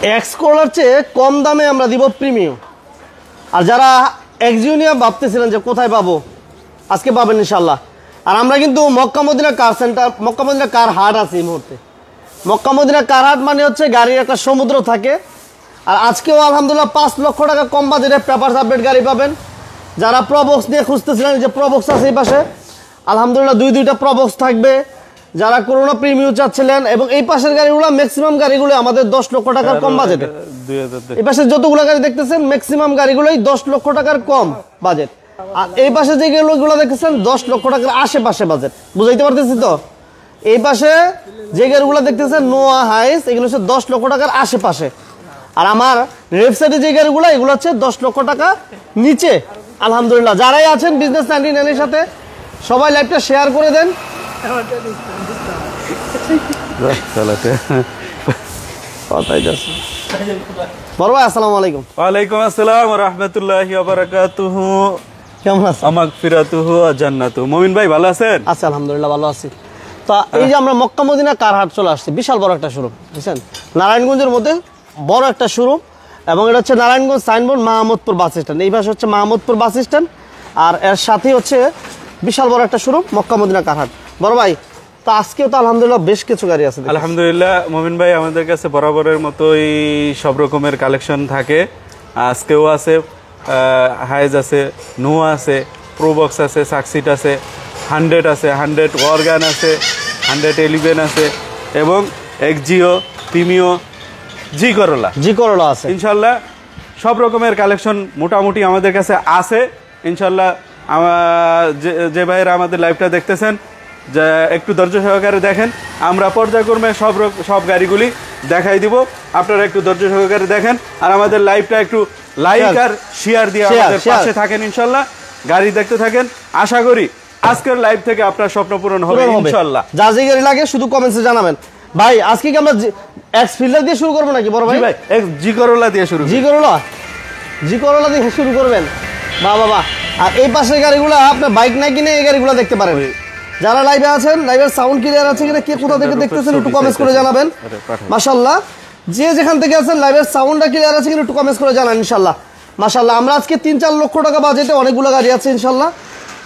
X করলার চেয়ে কম দামে আমরা দিব প্রিমিয়াম। আর যারা এক্সিও নিয়ে ভাবতেছিলেন যে কোথায় পাবো, আজকে পাবেন ইনশাল্লাহ। আর আমরা কিন্তু Mecca Medina car centre, Mecca Medina car হাট আছে এই মুহূর্তে। মক্কা মদিনা কার হাট মানে হচ্ছে গাড়ির একটা সমুদ্র থাকে। আর আজকেও আলহামদুলিল্লাহ 5 লক্ষ টাকা কম বাজেটে পেপারস আপডেট গাড়ি পাবেন। যারা প্রবক্স নিয়ে খুঁজতেছিলেন, যে প্রবক্স আছে এই পাশে, আলহামদুলিল্লাহ দুইটা প্রবক্স থাকবে। যারা করোনা প্রিমিয়াম চাচ্ছিলেন, এবং এই পাশের গাড়িগুলো ম্যাক্সিমাম গাড়িগুলো আমাদের 10 লক্ষ টাকার কম বাজেটে। এই পাশে যতগুলো গাড়ি দেখতেছেন ম্যাক্সিমাম গাড়িগুলোই 10 লক্ষ টাকার কম বাজেট। আর এই পাশে যে গাড়িগুলো দেখতেছেন 10 লক্ষ টাকার আশেপাশে বাজেট। বুঝাইতে পারতেছি তো? এই পাশে যে গাড়িগুলো দেখতেছেন নোয়া হাইস, এগুলো হচ্ছে 10 লক্ষ টাকার আশেপাশে। আর আমার ওয়েবসাইটে যে গাড়িগুলো, এগুলো হচ্ছে 10 লক্ষ টাকা নিচে। আলহামদুলিল্লাহ যারাই আছেন বিজনেস 99 এর সাথে, সবাই লাইভটা শেয়ার করে দেন। বড় ভাই আসসালামু আলাইকুম। ওয়ালাইকুম আসসালাম ওয়া রাহমাতুল্লাহি ওয়া বারাকাতুহু। কেমন আছেন? মাগফিরাতুহু ওয়া জান্নাতুহু। মুমিন ভাই ভালো আছেন? আচ্ছা আলহামদুলিল্লাহ ভালো আছি। তো এই যে আমরা মক্কা মদিনা কার হাট চলে আসছি, বিশাল বড় একটা শোরুম, বুঝছেন, নারায়ণগঞ্জের মধ্যে বড় একটা শোরুম। এবং এটা হচ্ছে Narayanganj signboard Mahmudpur bus stand. এই পাশে হচ্ছে মাহমুদপুর বাস স্ট্যান্ড, আর এর সাথেই হচ্ছে বিশাল বড় একটা শোরুম মক্কা মদিনা কার হাট। বড় ভাই তো আজকেও তো আলহামদুলিল্লাহ বেশ কিছু গাড়ি আছে। আলহামদুলিল্লাহ মুমিন ভাই, আমাদের কাছে বরাবরের মতোই সব রকমের কালেকশন থাকে। আজকেও আছে, হাইজ আছে, নোয়া আছে, প্রোবক্স আছে, সাকসিট আছে, 100 আছে, 100 ওয়ারগান আছে, 111 আছে, এবং এক্সিও, প্রিমিও, জি করলা আছে। ইনশাল্লাহ সব রকমের কালেকশন মোটামুটি আমাদের কাছে আছে ইনশাল্লাহ। যে ভাইয়েরা আমাদের লাইভটা দেখতেছেন, যে একটু ধৈর্য সহকারে দেখেন, আমরা পর্যায়ক্রমে সব গাড়িগুলি দেখাই দিব। আপনারা একটু ধৈর্য সহকারে দেখেন, আর আমাদের লাইভটা একটু লাইক আর শেয়ার দিয়ে আমাদের পাশে থাকেন ইনশাল্লাহ। গাড়ি দেখতে থাকেন, আশা করি আজকের লাইভ থেকে আপনার স্বপ্ন পূরণ হবে ইনশাল্লাহ। যা যে গাড়ি লাগে শুধু কমেন্টসে জানাবেন। ভাই আজকে কি আমরা এক্স ফিল্ডার দিয়ে শুরু করবো নাকি বড় ভাই? ভাই জি করলা দিয়ে শুরু, জি করলা দিয়ে শুরু করবেন। বাহ বাহ। আর এই পাশের গাড়িগুলো আপনার বাইক না কিনে এই গাড়িগুলো দেখতে পারেন। যারা লাইভে আছেন, লাইভের সাউন্ড ক্লিয়ার আছে কিনা, কে কোথা থেকে দেখতেছেন একটু কমেন্টস করে জানাবেন। মাশাআল্লাহ যে যেখান থেকে আছেন লাইভের সাউন্ডটা ক্লিয়ার আছে কিনা একটু কমেন্টস করে জানান ইনশাআল্লাহ। মাশাআল্লাহ আমরা আজকে 3-4 লক্ষ টাকা বাজেটে অনেকগুলো গাড়ি আছে ইনশাআল্লাহ।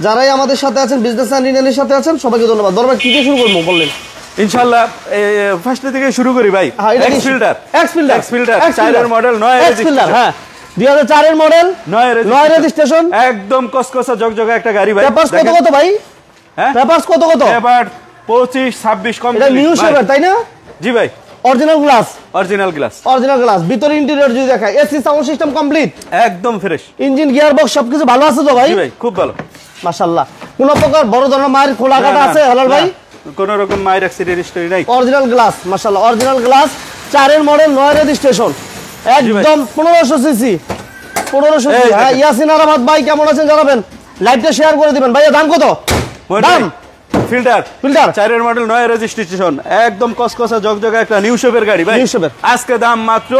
যারাই আমাদের সাথে আছেন, বিজনেস অ্যান্ড সাথে আছেন, সবাইকে ধন্যবাদ। দরবার কি দিয়ে শুরু করবো বললেন? ইনশাআল্লাহ ফার্স্ট থেকে শুরু করি ভাই। এক্স ফিল্টার 4 এর মডেল, 9 এর রেজিস্ট্রেশন। হ্যাঁ 2004 এর মডেল, 9 এর রেজিস্ট্রেশন, একদম কসকসা জগজগা একটা গাড়ি ভাই। পেপারস কত ভাই? হ্যাঁ পেপারস কত? পেপার 25-26 কম। এটা নিউ শেপার তাই না? জি ভাই, অরিজিনাল গ্লাস, ভিতরে ইন্টেরিয়র যদি দেখায়, এসি সাউন্ড সিস্টেম কমপ্লিট, একদম ফ্রেশ, ইঞ্জিন গিয়ার বক্স সবকিছু ভালো আছে তো ভাই? জি ভাই খুব ভালো মাশাআল্লাহ। কোন প্রকার বড় ধরনের মায়ের খোলা কাটা আছে হালাল ভাই? কোন রকম মায়ের অ্যাক্সিডেন্ট হিস্টরি নাই। অরিজিনাল গ্লাস মাশাআল্লাহ, অরিজিনাল গ্লাস, 4 এর মডেল, 9 এর রেজিস্ট্রেশন, একদম 1500 সিসি। হ্যাঁ ইয়াসিন আরাফাত ভাই কেমন আছেন জানাবেন, লাইভটা শেয়ার করে দিবেন। ভাইয়া দাম কত? দাম ফিল্টার 4 এর মডেল, 9 এর রেজিস্ট্রেশন, একদম কসকসা জগজগা একটা নিউ শেপের গাড়ি ভাই। আজকে দাম মাত্র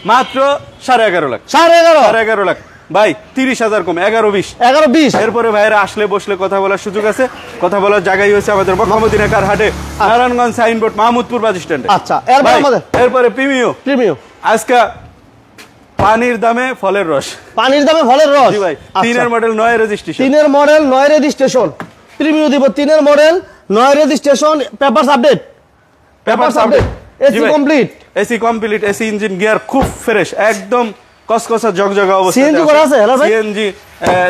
11.5 লাখ। 11.5 লাখ ভাই, 30,000 কম, 11-20। এরপরে ভাইরা আসলে বসলে কথা বলার সুযোগ আছে। কথা বলার জায়গায় হচ্ছে আমাদের মক্কা মদিনা কার হাটে, নারায়ণগঞ্জ সাইনবোর্ড মাহমুদপুর বাস স্ট্যান্ডে। আচ্ছা এরপরে প্রিমিও আজকে পানির দামে ফলের রস। জি ভাই, 3 এর মডেল, 9 এর রেজিস্ট্রেশন, 3 এর মডেল, 9 রেজিস্ট্রেশন প্রিমিয়াম দিব। 3 এর model, 9 registration, papers update, AC complete, AC engine gear খুব ফ্রেশ, একদম কসকসা জগজগা অবস্থা। সিএনজি করা আছে হ্যালো ভাই?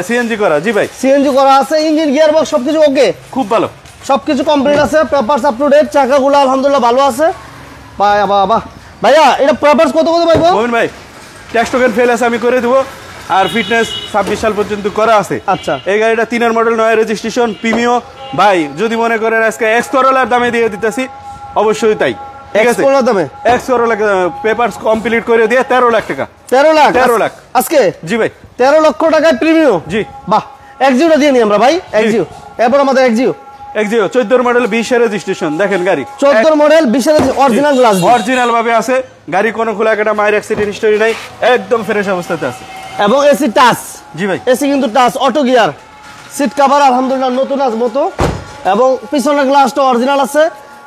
সিএনজি করা, জি ভাই সিএনজি করা আছে, ইঞ্জিন গিয়ার বক্স সবকিছু ওকে, খুব ভালো, সবকিছু কমপ্লিট আছে, পেপারস আপ টু ডেট, চাকাগুলো আলহামদুলিল্লাহ ভালো আছে। বাহ ভাইয়া এটা পেপারস কত পাইবো? মোমিন ভাই ট্যাক্স টোকেন ফেল আছে, আমি করে দেবো। আর ফিটনেস 26 সাল পর্যন্ত করা আছে। আচ্ছা এই গাড়িটা 3 এর মডেল, 9 এর রেজিস্ট্রেশন, প্রিমিও ভাই। যদি মনে করেন আজকে এক্স করলার দামে দিয়ে দিতেছি, অবশ্যই তাই, ঠিক আছে? এক্স করলার পেপারস কমপ্লিট করে দিয়ে 13 লাখ টাকা। 13 লাখ আজকে? জি ভাই 13 লক্ষ টাকায় প্রিমিও। জি বাহ, এক্সিওটা দিয়ে নি আমরা ভাই, এক্সিও। এরপর আমাদের এক্সিও 14 মডেল, 20 এর রেজিস্ট্রেশন, দেখেন গাড়ি 14 মডেল, 20 এর অরিজিনাল গ্লাস, অরিজিনাল ভাবে আছে গাড়ি, কোনো খোলা কাটা মায়ের অ্যাক্সিডেন্ট হিস্টরি নাই, একদম ফ্রেশ অবস্থাতে আছে। এবং এসি টাচ, জি ভাই এসি কিন্তু touch, auto gear, seat cover আলহামদুলিল্লাহ নতুন মতো, এবং পিছনের গ্লাসটা অরিজিনাল আছে।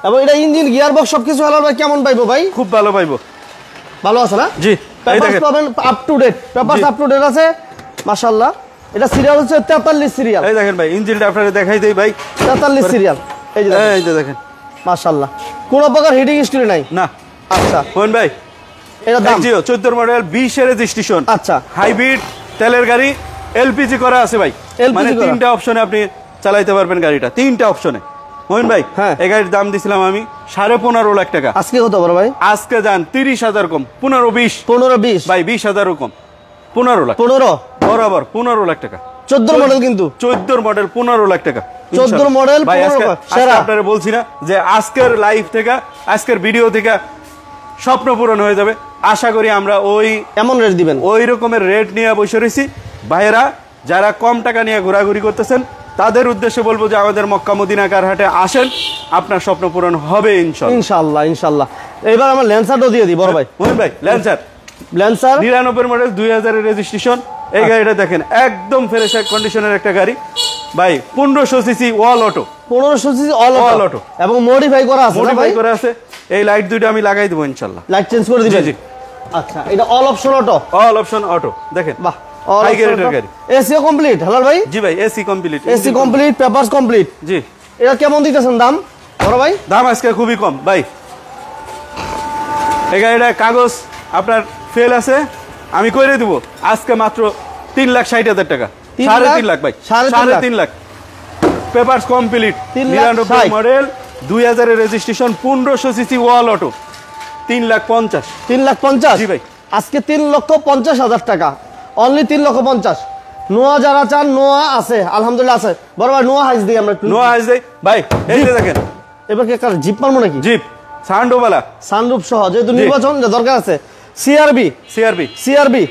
এবং এটা ইঞ্জিন গিয়ার বক্স সবকিছু ভালো। কেমন পাইবো ভাই? খুব ভালো পাইবো। ভালো আছে না? জি, পেপারস পাবেন up to date, papers up to date আছে মাশাআল্লাহ। এটা সিরিয়াল হচ্ছে 43 সিরিয়াল। এই দেখেন ভাই, ইঞ্জিনটা আপনাদের দেখাই দেই ভাই, 43 সিরিয়াল। এই যে দেখেন মাশাআল্লাহ, কোনো প্রকার হিটিং হিস্টরি নাই না। আচ্ছা কোন ভাই, এটা দাম 14 মডেল 20 এর রেজিস্ট্রেশন। আচ্ছা, হাইব্রিড তেলের গাড়ি, এলপিজি করা আছে ভাই, মানে তিনটা অপশনে আপনি চালাইতে পারবেন গাড়িটা, তিনটা অপশনে। মোহিন ভাই, এই গাড়ির দাম দিছিলাম আমি 15.5 লাখ টাকা। আজকে কত বড় ভাই? আজকে যান 30,000 কম, 15-20 ভাই, 20,000 কম, 15 লাখ, 15 বরাবর 15 লাখ টাকা। 14 মডেল, কিন্তু 14 মডেল 15 লাখ টাকা। 14 মডেল ভাই, আজকে আপনারা বলছি না যে আজকের লাইভ থেকে, আজকের ভিডিও থেকে স্বপ্ন পূরণ হয়ে যাবে। আশা করি আমরা ওই এমন রেট দিবেন, ওই রকমের রেট নিয়ে বসে রয়েছি। ভাইয়েরা যারা কম টাকা নিয়ে ঘোরাঘুরি করতেছেন তাদের উদ্দেশ্যে বলবো যে আমাদের মক্কা মদিনা কার হাটে আসেন, আপনার স্বপ্ন পূরণ হবে ইনশাআল্লাহ। ইনশাআল্লাহ। এবার আমরা ল্যান্সারও দিয়ে দিই বড় ভাই। মোহিন ভাই, ল্যান্সার 99 মডেল 2000 এর রেজিস্ট্রেশন। এই গাড়িটা দেখেন একদম ফ্রেশ কন্ডিশনের একটা গাড়ি ভাই, 1500 CC all auto, 1500 CC all auto এবং মডিফাই করা আছে। মডিফাই করা আছে। এই লাইট দুইটা আমি লাগাই দেব ইনশাআল্লাহ, লাইট চেঞ্জ করে দিবেন। জি। আচ্ছা, এটা all option auto, all option auto দেখেন, বাহ, হাই গ্রেডের গাড়ি। এসিও কমপ্লিট হালাল ভাই? জি ভাই, AC complete, AC complete, papers complete. জি। এটা কেমন দিতেছেন দাম বড় ভাই? দাম আজকে খুবই কম ভাই। এই গাড়িটা কাগজ আপনার ফেল আছে, আমি কইরে দেব আজকে মাত্র 3,60,000 টাকা। 3.5 লাখ ভাই, 3.5 লাখ। পেপারস কমপ্লিট, 99 মডেল 2000 এর রেজিস্ট্রেশন, 1500 সিসি ওয়াল অটো, 3,50,000। 3,50,000 জি ভাই, আজকে 3,50,000 টাকা, অনলি 3,50,000। নোয়া যারা চান, নোয়া আছে আলহামদুলিল্লাহ আছে। বড় ভাই নোয়া হাইজ দিই আমরা, নোয়া হাইজ দেই ভাই। এই যে দেখেন, এবার কি একটা জিপ মারবো নাকি? জিপ সানরুফওয়ালা, সানরুফ সহ, যেহেতু নির্বাচন দরকার আছে। সিআরবি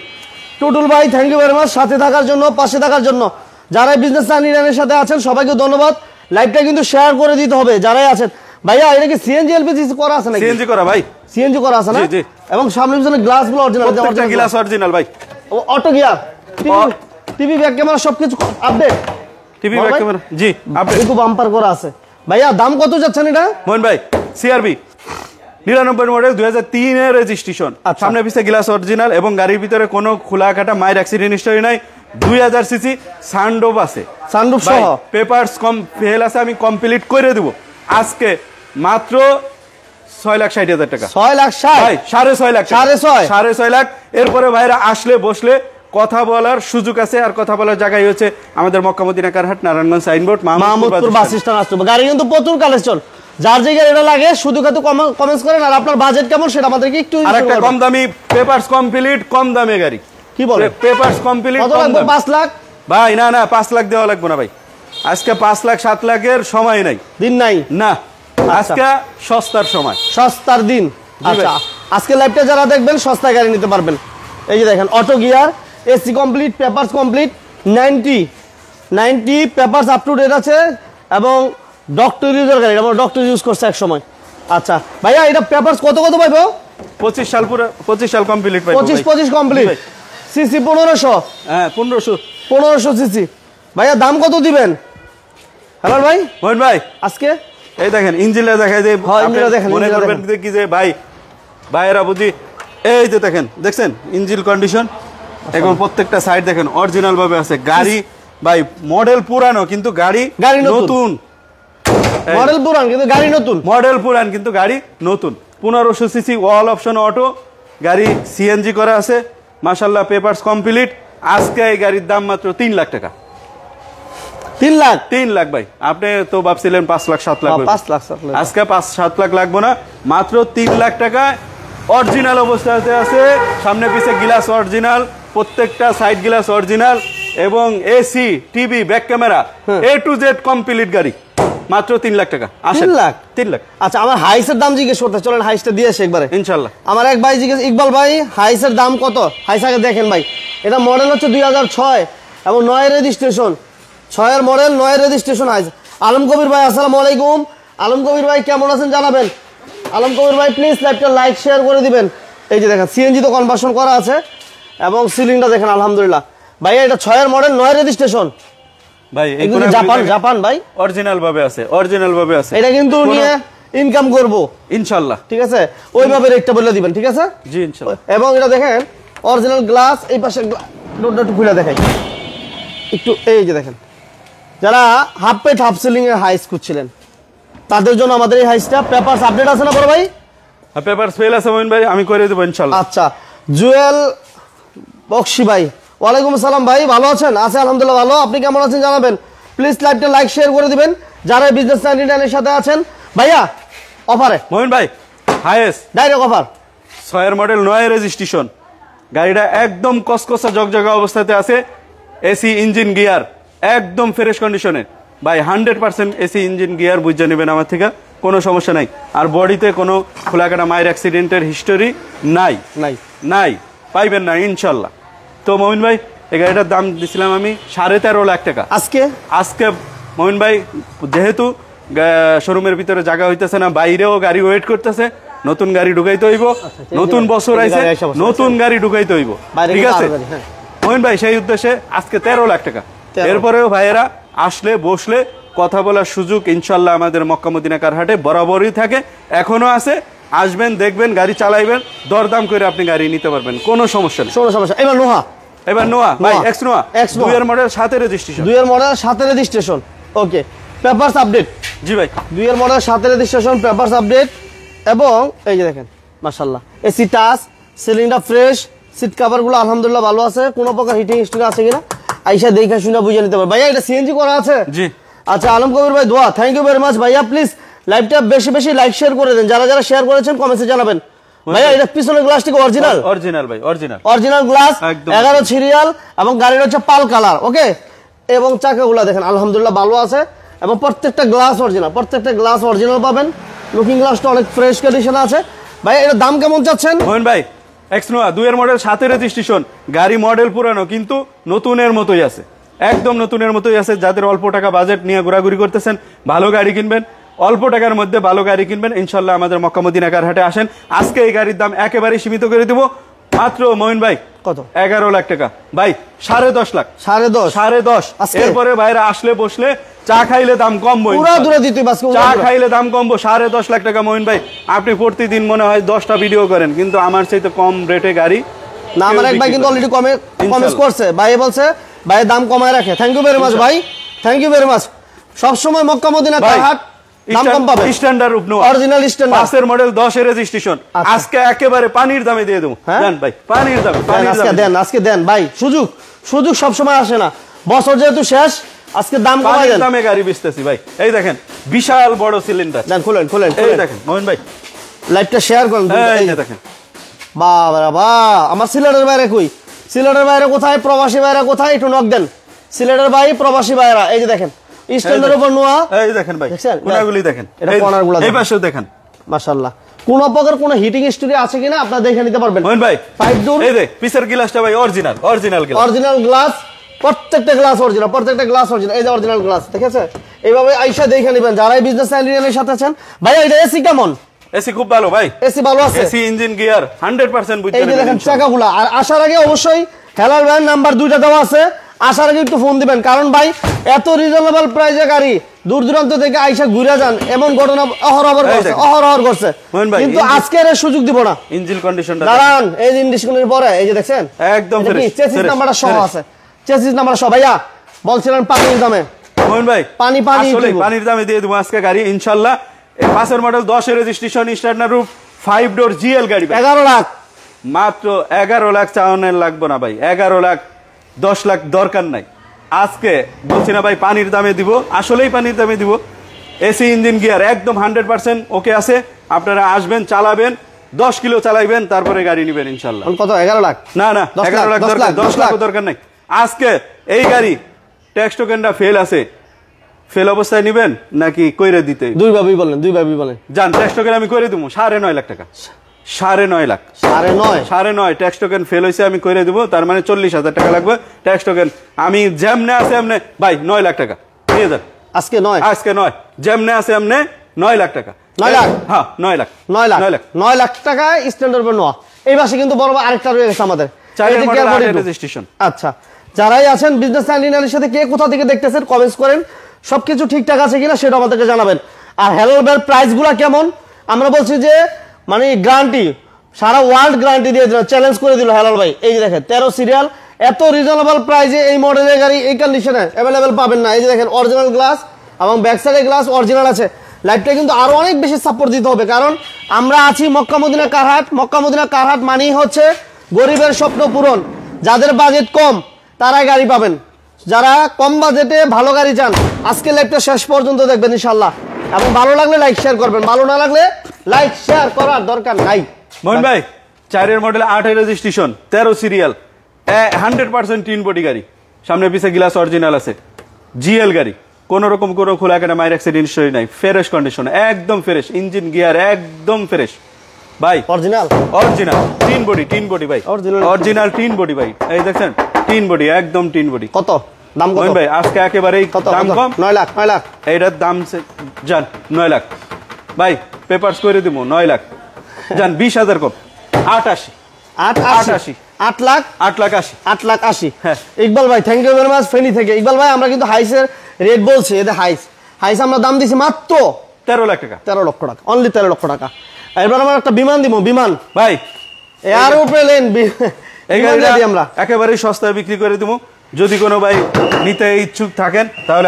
টুটুল ভাই, থ্যাংক ইউ ভেরি মাচ সাথে থাকার জন্য, পাশে থাকার জন্য। যারা বিজনেস চান ইরানের সাথে আছেন সবাইকে ধন্যবাদ। লাইভটা কিন্তু শেয়ার করে দিতে হবে যারাই আছেন। ভাইয়া এটা কি সিএনজি এলপিজি করা আছে নাকি? সিএনজি করা ভাই, সিএনজি করা আছে না? জি জি। এবং সামনের পিছনে গ্লাসগুলো অরিজিনাল, প্রত্যেকটা গ্লাস অরিজিনাল ভাই। Auto gear, TV back camera সবকিছু আপডেট। টিভি ব্যাক ক্যামেরা জি আপডেট, একটু বাম্পার করা আছে। ভাইয়া দাম কত যাচ্ছেন এটা? মোহন ভাই, সিআরবি 99 মডেল 2003 এর রেজিস্ট্রেশন, সামনে পিছে গ্লাস অরিজিনাল এবং গাড়ির ভিতরে কোনো খোলা কাটা মাইর অ্যাক্সিডেন্ট হিস্টরি নাই। 2000 সিসি সানরুফ আছে, সানরুফ সহ। পেপারস কম ফেল আছে, আমি কমপ্লিট করে দেব আজকে মাত্র 6,60,000 টাকা। 6,60,000 ভাই, 6.5 লাখ, 6.5 লাখ। এরপরে ভাইরা আসলে বসলে কথা বলার সুযোগ আছে, আর কথা বলার জায়গায় হচ্ছে আমাদের মক্কা মদিনা কার হাট, Narayanganj signboard, Mahmudpur bus stand আসতে হবে। গাড়ি কিন্তু প্রচুর কালেকশন, যার জায়গায় এটা লাগে শুধু কিন্তু কমেন্টস করেন। আর আপনার বাজেট কেমন সেটা আমাদেরকে একটু। আর একটা কম দামি পেপারস কমপ্লিট, কম দামে গাড়ি। কি বলে পেপারস কমপ্লিট? কত লাগবে? 5 লাখ ভাই? না না, 5 লাখ দেওয়া লাগবে না ভাই, আজকে 5 লাখ 7 লাখের সময় নাই, দিন নাই না, আজকে সস্তার সময়, সস্তার দিন। আচ্ছা, আজকে লাইভটা যারা দেখবেন সস্তায় গাড়ি নিতে পারবেন। এই যে দেখেন auto gear, AC complete, papers complete, 90 papers up to date আছে এবং ডক্টর ইউজার গাড়ি, আমরা ডক্টর ইউজ করছে এক সময়। আচ্ছা ভাইয়া, এটা পেপারস কত পাইবো? 25 সাল পুরো, 25 সাল কমপ্লিট পাইবো। 25 কমপ্লিট, সিসি 1500। হ্যাঁ 1500 সিসি। ভাইয়া দাম কত দিবেন? হ্যালো ভাই, মোহন ভাই, আজকে এই দেখেন ইঞ্জিনটা দেখাই দেই। ইঞ্জিনটা দেখেন, মনে করবেন কি যে ভাই ভাইয়েরা বুঝি। এই যে দেখেন, দেখছেন ইঞ্জিন কন্ডিশন একদম, প্রত্যেকটা সাইড দেখেন অরিজিনাল ভাবে আছে। গাড়ি ভাই মডেল পুরানো কিন্তু গাড়ি নতুন, মডেল পুরান কিন্তু গাড়ি নতুন, মডেল পুরান কিন্তু গাড়ি নতুন। 1500 সিসি ওয়াল অপশন অটো গাড়ি, সিএনজি করা আছে মাশাআল্লাহ, পেপারস কমপ্লিট। আজকে এই গাড়ির দাম মাত্র 3 লাখ টাকা। 3 লাখ ভাই, আপনি তো ভাবছিলেন 5 লাখ 7 লাখ। 5 লাখ 7 লাখ, আজকে 5-7 লাখ লাগবো না, মাত্র 3 লাখ টাকা। অরিজিনাল অবস্থাতে আছে, সামনে পিছে গ্লাস অরিজিনাল, প্রত্যেকটা সাইড গ্লাস অরিজিনাল এবং AC, TV, back camera, A to Z complete গাড়ি, মাত্র 3 লাখ টাকা। 3 লাখ। আচ্ছা, আমার হাইসের দাম জিজ্ঞেস করতে চলেন, হাইসটা দিয়ে আসে একবারে ইনশাআল্লাহ। আমার এক ভাই জিজ্ঞেস, ইকবাল ভাই হাইসের দাম কত? হাইস আগে দেখেন ভাই, এটা মডেল হচ্ছে 2006 এবং 9 রেজিস্ট্রেশন, 6 মডেল 9 রেজিস্ট্রেশন হাইস। আলম কবির ভাই, আসসালামু আলাইকুম। আলম কবির ভাই কেমন আছেন জানাবেন। আলম কবির ভাই প্লিজ লাইভটা লাইক শেয়ার করে দিবেন। এই যে দেখেন সিএনজি তো কনভার্সন করা আছে এবং সিলিংটা দেখেন আলহামদুলিল্লাহ। ভাই এটা 6 মডেল 9 রেজিস্ট্রেশন ভাই, জাপান ভাই, অরিজিনাল ভাবে আছে, অরিজিনাল ভাবে আছে। এটা কিন্তু নিয়ে ইনকাম করব ইনশাআল্লাহ, ঠিক আছে? ওইভাবে রেটটা বলে দিবেন, ঠিক আছে? জি ইনশাআল্লাহ। এবং এটা দেখেন অরিজিনাল গ্লাস, এই পাশে ডোরটা একটু খুলে দেখাই একটু, এই যে দেখেন যারা হাফ পেট হাফ সিলিং এর হাইস খুঁজছিলেন তাদের জন্য আমাদের এই হাইসটা। পেপারস আপডেট আছে না বড় ভাই? পেপারস ফেল আছে মোমিন ভাই, আমি করে দেব ইনশাআল্লাহ। আচ্ছা, জুয়েল বক্সি ভাই, ওয়ালাইকুম আসসালাম ভাই, ভালো আছেন? আছে আলহামদুলিল্লাহ ভালো, আপনি কেমন আছেন জানাবেন প্লিজ। লাইভটা লাইক শেয়ার করে দিবেন যারা বিজনেস 99 এর সাথে আছেন। ভাইয়া অফারে মোমিন ভাই হাইয়েস্ট ডাইরেক্ট অফার 6 এর মডেল 9 এর রেজিস্ট্রেশন, গাড়িটা একদম কসকসা জগজগা অবস্থাতে আছে, এসি ইঞ্জিন গিয়ার একদম ফ্রেশ কন্ডিশনে ভাই, 100% এসি ইঞ্জিন গিয়ার বুঝে নেবেন আমার থেকে, কোনো সমস্যা নাই। আর বডিতে কোনো খোলাকাটা মায়ের অ্যাক্সিডেন্টের হিস্টোরি নাই নাই নাই, পাইবেন না ইনশাল্লাহ। তো মমিন ভাই এই গাড়িটার দাম দিছিলাম আমি 13.5 লাখ টাকা। আজকে মমিন ভাই যেহেতু শোরুমের ভিতরে জায়গা হইতেছে না, বাইরেও গাড়ি ওয়েট করতেছে, নতুন গাড়ি ঢুকাইতে হইব, নতুন বছর আইছে, নতুন গাড়ি ঢুকাইতে হইব, ঠিক আছে মমিন ভাই? সেই উদ্দেশ্যে আজকে 13 লাখ টাকা। এরপরেও ভাইয়েরা আসলে বসলে কথা বলার সুযোগ ইনশাল্লাহ আমাদের মক্কা মদিনা কার হাটে বরাবরই থাকে, এখনো আছে। আসবেন, দেখবেন, গাড়ি চালাইবেন, দরদাম করে আপনি গাড়ি নিতে পারবেন, কোনো সমস্যা নেই। এবার নোয়া ভাই, এক্স নোয়া 2 এর মডেল 7 এর রেজিস্ট্রেশন, 2 এর মডেল 7 এর রেজিস্ট্রেশন। ওকে, পেপারস আপডেট। জি ভাই, 2 এর মডেল 7 এর রেজিস্ট্রেশন, পেপারস আপডেট। এবং এই যে দেখেন মাশাআল্লাহ এসি টাচ, সিলিংটা ফ্রেশ, সিট কভার গুলো আলহামদুলিল্লাহ ভালো আছে, কোনো প্রকার হিটিং হিস্ট্রি আছে কিনা আইসা দেখে শুনে বুঝে নিতে পারবে। ভাইয়া এটা সিএনজি করা আছে? জি। আচ্ছা, আলম কবির ভাই দোয়া, থ্যাংক ইউ ভেরি মাচ ভাইয়া। প্লিজ লাইভটা বেশি বেশি লাইক শেয়ার করে দেন, যারা যারা শেয়ার করেছেন কমেন্টে জানাবেন। ভাইয়া এটা পিছনের গ্লাসটি অরিজিনাল? অরিজিনাল ভাই, অরিজিনাল গ্লাস, 11 সিরিয়াল, এবং গাড়ির হচ্ছে পাল কালার। ওকে, এবং চাকাগুলো দেখেন আলহামদুলিল্লাহ ভালো আছে, এবং প্রত্যেকটা গ্লাস অরিজিনাল, প্রত্যেকটা গ্লাস অরিজিনাল পাবেন। লুকিং গ্লাসটা অনেক ফ্রেশ কন্ডিশন আছে। ভাই এর দাম কেমন চাচ্ছেন? মোহন ভাই এক্স নোয়া 2 এর মডেল 7 এর রেজিস্ট্রেশন, গাড়ি মডেল পুরানো কিন্তু নতুনের মতোই আছে, একদম নতুনের মতোই আছে। যাদের অল্প টাকা বাজেট নিয়ে ঘোরাঘুরি করতেছেন, ভালো গাড়ি কিনবেন, অল্প টাকার মধ্যে ভালো গাড়ি কিনবেন, ইনশাল্লাহ আমাদের মক্কা মদিনা কার হাটে আসেন। আজকে এই গাড়ির দাম একেবারে সীমিত করে দিব, মাত্র মোহিন ভাই কত? 11 লাখ টাকা ভাই, 10.5 লাখ। 10.5 এরপরে ভাইরা আসলে বসলে চা খাইলে দাম কমবো, চা খাইলে দাম কমবো। 10.5 লাখ টাকা মোহিন ভাই। আপনি প্রতিদিন মনে হয় 10টা ভিডিও করেন, কিন্তু আমার চাইতে কম রেটে গাড়ি না। আমার এক ভাই কিন্তু অলরেডি কমেন্টস করছে, ভাই বলছে ভাই দাম কমায় রাখে। থ্যাংক ইউ ভেরি মাচ ভাই, থ্যাংক ইউ ভেরি মাচ। সব সময় মক্কা মদিনা কার হাট দাম কম পাবে। স্ট্যান্ডার্ড উপনো অরিজিনাল স্ট্যান্ডার্ড 5 এর মডেল 10 এর রেজিস্ট্রেশন, আজকে একেবারে পানির দামে দিয়ে দেব। দেন ভাই পানির দামে, আজকে দেন ভাই। সুযোগ সব সময় আসে না, বছর যেহেতু শেষ, আজকে দাম কমায় দেন। দামে গাড়ি বেচতেছি ভাই। এই দেখেন বিশাল বড় সিলিন্ডার, দেন খুলেন। এই দেখেন মোহন ভাই, লাইভটা শেয়ার করেন। এই দেখেন বাবা, আমার সিলেটের বাইরে কই? সিলেটের বাইরে কোথায়? প্রবাসী বাইরে কোথায়? একটু নক দেন। সিলেটের ভাই, প্রবাসী বাইরা, এই যে দেখেন স্ট্যান্ডার্ড উপর নোয়া। এই দেখেন ভাই, কোনাগুলি দেখেন, এটা কোনাগুলো এই পাশেও দেখেন। মাশাআল্লাহ, কোন প্রকার কোন হিটিং হিস্টরি আছে কিনা আপনারা দেখে নিতে পারবেন। মোহন ভাই 5 ডোর, এই যে পিছের গ্লাসটা ভাই অরিজিনাল গ্লাস, প্রত্যেকটা গ্লাস অরিজিনাল, এই যে অরিজিনাল গ্লাস দেখেছে। এইভাবে আইসা দেখে নেবেন যারাই বিজনেস লাইনের সাথে আছেন। ভাই এটা এসি কেমন? এসি খুব ভালো ভাই, এসি ভালো আছে, এসি ইঞ্জিন গিয়ার 100% বুঝতে এই যে দেখেন চাকাগুলো। আর আসার আগে অবশ্যই হেলাল ভাই নাম্বার 2টা দেওয়া আছে, আসার আগে একটু ফোন দিবেন, কারণ ভাই এত রিজনেবল প্রাইসে গাড়ি দূর দূরান্ত থেকে আইসা ঘুরে যান, এমন ঘটনা অহরহ করছে, কিন্তু আজকে এর সুযোগ দিব না। ইঞ্জিন কন্ডিশনটা দাঁড়ান, এই যে ইন্ডিশনের পরে এই যে দেখছেন একদম ফ্রেশ, চেসিস নাম্বারটা সহ আছে, চেসিস নাম্বারটা সহ। ভাইয়া বলছিলেন পানির দামে, মোহন ভাই পানি আসলে পানির দামে দিয়ে দেবো আজকে গাড়ি ইনশাআল্লাহ। এই 5 এর মডেল 10 এর রেজিস্ট্রেশন, স্ট্যান্ডার্ড রূপ 5 ডোর জিএল গাড়ি, 11 লাখ মাত্র 11 লাখ চাওয়ানোর লাগবে না ভাই, 11 লাখ 10 লাখ দরকার নাই। আজকে বলছি না ভাই পানির দামে দিব, আসলেই পানির দামে দিব। এসি ইঞ্জিন গিয়ার একদম 100% ওকে আছে। আপনারা আসবেন, চালাবেন, 10 কিলো চালাইবেন, তারপরে গাড়ি নেবেন ইনশাআল্লাহ। কত? 11 লাখ? না 11 লাখ দরকার, 10 লাখ দরকার নাই। আজকে এই গাড়ি ট্যাক্স টোকেনটা ফেল আছে, ফেল অবস্থায় নেবেন নাকি কইরে দিতে? দুই ভাবেই বলেন। জান ট্যাক্স টোকেন আমি করে দেবো 9.5 লাখ টাকা। 9.5 লাখ, 9.5 ট্যাক্স টোকেন ফেল হয়েছে, আমি করে দেবো। তার মানে 40,000 টাকা লাগবে ট্যাক্স টোকেন। আমি যেমনে আছে এমনে ভাই 9 লাখ টাকা নিয়ে যান। আজকে 9 যেমনে আছে এমনে 9 লাখ টাকা। 9 লাখ? হ্যাঁ 9 লাখ টাকায় স্ট্যান্ডার্ড উপর নোয়া। এই মাসে কিন্তু বড় আরেকটা রয়ে গেছে আমাদের রেজিস্ট্রেশন। আচ্ছা, যারাই আছেন বিজনেস লাইনের সাথে কে কোথা থেকে দেখতেছেন কমেন্টস করেন, সবকিছু ঠিকঠাক আছে কিনা সেটা আমাদেরকে জানাবেন। আর হ্যালো ভাইয়ের প্রাইসগুলো কেমন আমরা বলছি যে মানে গ্যারান্টি সারা ওয়ার্ল্ড গ্যারান্টি দিয়ে দিল, চ্যালেঞ্জ করে দিল হেলাল ভাই। এই যে দেখেন 13 সিরিয়াল, এত রিজনেবল প্রাইসে এই মডেলের গাড়ি এই কন্ডিশনে অ্যাভেলেবেল পাবেন না। এই যে দেখেন অরিজিনাল গ্লাস এবং ব্যাক সাইডে গ্লাস অরিজিনাল আছে। লাইফটা কিন্তু আরো অনেক বেশি সাপোর্ট দিতে হবে, কারণ আমরা আছি মক্কা মদিনা কারহাট। মক্কা মদিনা কারহাট মানেই হচ্ছে গরিবের স্বপ্ন পূরণ। যাদের বাজেট কম তারাই গাড়ি পাবেন, যারা কম বাজেটে ভালো গাড়ি চান আজকে লাইভটা শেষ পর্যন্ত দেখবেন ইনশাল্লাহ। এবং ভালো লাগলে লাইক শেয়ার করবেন, ভালো না লাগলে লাইক শেয়ার করার দরকার নাই। মোহন ভাই 4 model 8 registration 13 serial 100% tin body গাড়ি, সামনে পিছে গ্লাস অরিজিনাল আছে, জিএল গাড়ি, কোন রকম কোনো খোলা কাটা মাইর অ্যাক্সিডেন্ট হিস্টরি নাই, ফ্রেশ কন্ডিশন, একদম ফ্রেশ, ইঞ্জিন গিয়ার একদম ফ্রেশ ভাই, অরিজিনাল টিন বডি ভাই, অরিজিনাল টিন বডি ভাই। এই দেখছেন টিন বডি, একদম টিন বডি। কত দাম কত ভাই আজকে একেবারেই দাম কম, 9 লাখ। এইটার দাম জান 9 লাখ ভাই, পেপারস করে দিব 9 লাখ জান, 20,000 কম, 88 8 লাখ 80। হ্যাঁ ইকবাল ভাই thank you very much Feni থেকে। ইকবাল ভাই আমরা কিন্তু হাইসের রেট বলছি, এদের হাইস আমরা দাম দিছি মাত্র 13 লাখ টাকা, 13 লক্ষ টাকা, অনলি 13 লক্ষ টাকা। এবার আমরা একটা বিমান দিব, বিমান ভাই এয়ারপ্লেন এই গাড়িটা আমরা একেবারেই সস্তায় বিক্রি করে দিব। যদি কোনো ভাই নিতে ইচ্ছুক থাকেন তাহলে